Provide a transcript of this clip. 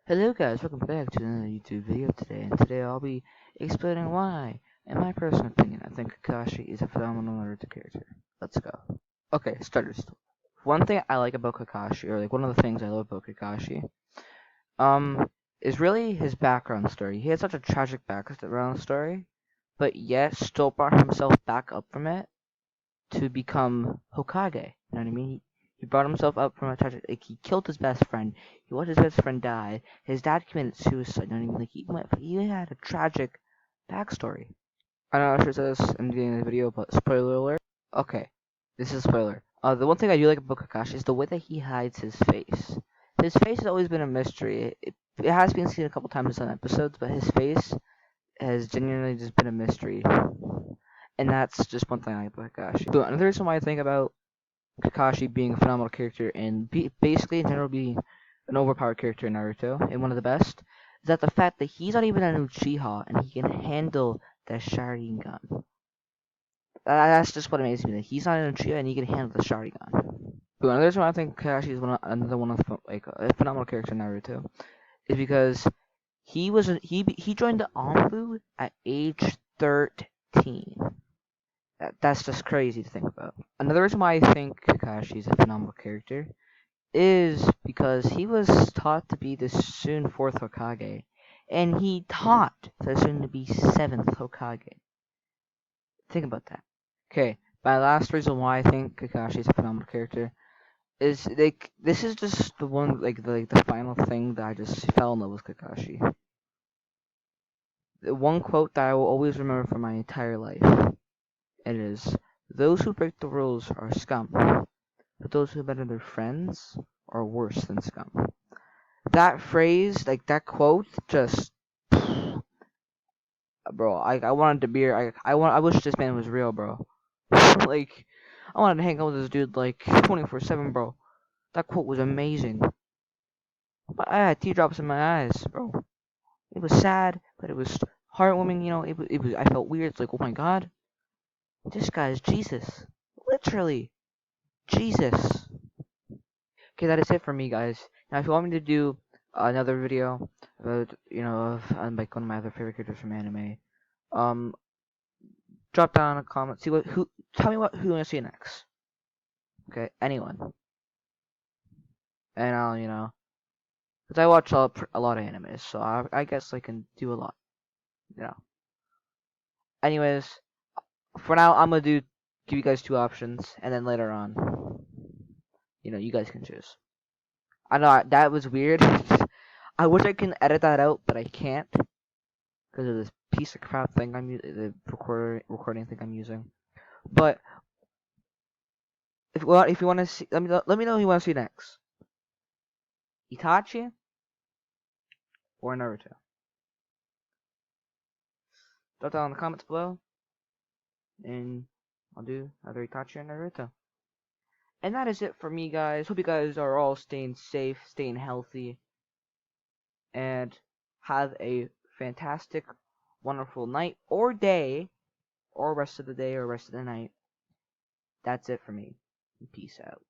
Hello guys, welcome back to another YouTube video today, and today I'll be explaining why, in my personal opinion, I think Kakashi is a phenomenal Naruto character. Let's go. Okay, starters. One thing I like about Kakashi, or like one of the things I love about Kakashi, is really his background story. He had such a tragic background story, but yet still brought himself back up from it to become Hokage. You know what I mean? He brought himself up from a tragic. Like he killed his best friend. He watched his best friend die. His dad committed suicide. You know what I mean? Like he had a tragic backstory. I know I should say this in the beginning of the video, but spoiler alert. Okay, this is a spoiler. The one thing I do like about Kakashi is the way that he hides his face. His face has always been a mystery. It has been seen a couple times in episodes, but his face has genuinely just been a mystery. And that's just one thing I like about Kakashi. So another reason why I think about Kakashi being a phenomenal character and basically in general being an overpowered character in Naruto and one of the best is that the fact that he's not even an Uchiha and he can handle the Sharingan. That's just what amazes me. That he's not an Uchiha and he can handle the Sharingan. But another reason why I think Kakashi is another one of like a phenomenal character in Naruto is because he joined the Anbu at age 13. That's just crazy to think about. Another reason why I think Kakashi is a phenomenal character is because he was taught to be the soon fourth Hokage, and he taught the soon to be seventh Hokage. Think about that. Okay, my last reason why I think Kakashi is a phenomenal character is like this is just the one the final thing that I just fell in love with Kakashi. The one quote that I will always remember for my entire life. It is, those who break the rules are scum, but those who abandon their friends are worse than scum. That phrase, like that quote, just, bro, I wanted to be, I wish this man was real, bro. Like, I wanted to hang out with this dude, like, 24/7, bro. That quote was amazing. But I had teardrops in my eyes, bro. It was sad, but it was heartwarming, you know, I felt weird, it's like, oh my god, this guy is Jesus. Literally. Jesus. Okay, that is it for me, guys. Now, if you want me to do another video about, of like one of my other favorite characters from anime, um, drop down a comment. Tell me who you want to see next. Okay, anyone, and I'll, because I watch a lot of animes, so I guess I can do a lot, you know. Anyways, for now, give you guys two options, and then later on, you guys can choose. I know that was weird. I wish I can edit that out, but I can't because of this piece of crap thing I'm using, the recording thing I'm using. But if you want to see, let me know who you want to see next. Itachi or Naruto. Drop down in the comments below, and I'll do either Itachi or Naruto. And that is it for me, guys. Hope you guys are all staying safe, staying healthy, and have a fantastic, wonderful night or day, or rest of the day or rest of the night. That's it for me. Peace out.